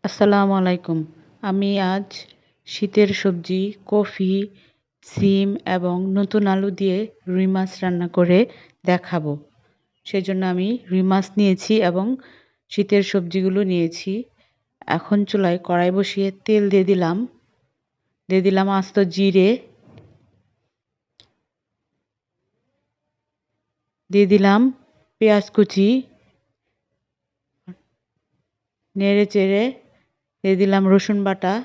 আসসালামু আলাইকুম। আমি আজ শীতের সবজি, কফি, সিম এবং নতুন আলু দিয়ে রুই মাছ রান্না করে দেখাবো। সেজন্য আমি রুই মাছ নিয়েছি এবং শীতের সবজিগুলো নিয়েছি। এখন চুলায় কড়াই বসিয়ে তেল দিয়ে দিলাম। দিয়ে দিলাম আস্ত জিরে, দিয়ে দিলাম পেঁয়াজ কুচি, নেড়ে-চেড়ে দিয়ে দিলাম রসুন বাটা,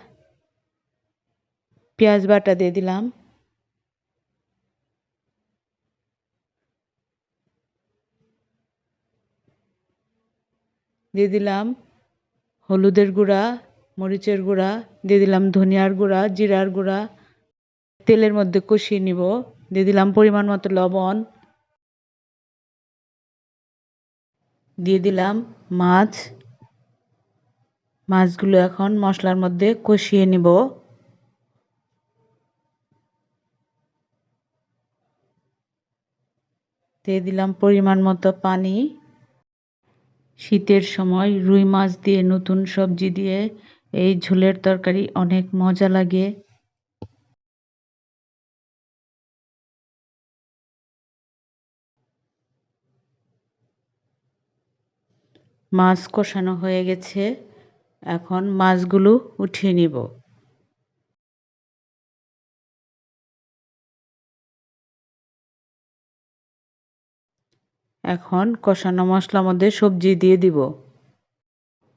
পেঁয়াজ বাটা দিয়ে দিলাম। দিয়ে দিলাম হলুদের গুঁড়া, মরিচের গুঁড়া, দিয়ে দিলাম ধনিয়ার গুঁড়া, জিরার গুঁড়া। তেলের মধ্যে কষিয়ে নিব। দিয়ে দিলাম পরিমাণ মতো লবণ, দিয়ে দিলাম মাছ। মাছগুলো এখন মশলার মধ্যে কষিয়ে নিব। দিয়ে দিলাম পরিমাণ মতো পানি। শীতের সময় রুই মাছ দিয়ে নতুন সবজি দিয়ে এই ঝোলের তরকারি অনেক মজা লাগে। মাছ কষানো হয়ে গেছে। এখন মাছগুলো উঠিয়ে নিব। এখন কষানো মশলার মধ্যে সবজি দিয়ে দিব।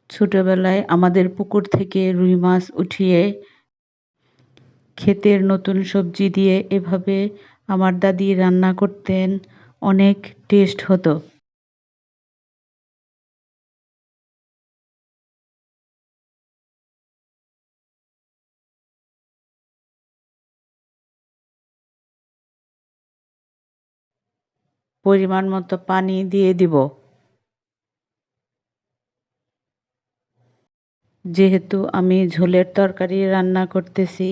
ছোটবেলায় আমাদের পুকুর থেকে রুই মাছ উঠিয়ে ক্ষেতের নতুন সবজি দিয়ে এভাবে আমার দাদি রান্না করতেন, অনেক টেস্ট হতো। পরিমাণ মতো পানি দিয়ে দিব। যেহেতু আমি ঝোলের তরকারি রান্না করতেছি,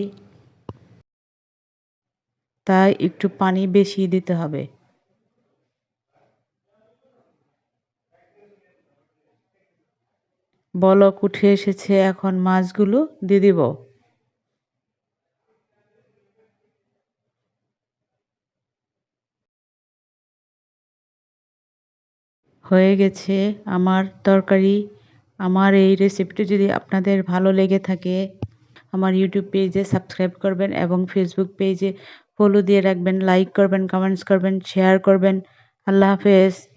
তাই একটু পানি বেশি দিতে হবে। বলক উঠে এসেছে, এখন মাছগুলো দিয়ে দিব। হয়ে গেছে আমার তরকারি। আমার এই রেসিপিটি যদি আপনাদের ভালো লেগে থাকে, আমার ইউটিউব পেজে সাবস্ক্রাইব করবেন এবং ফেসবুক পেজে ফলো দিয়ে রাখবেন, লাইক করবেন, কমেন্টস করবেন, শেয়ার করবেন। আল্লাহ হাফেজ।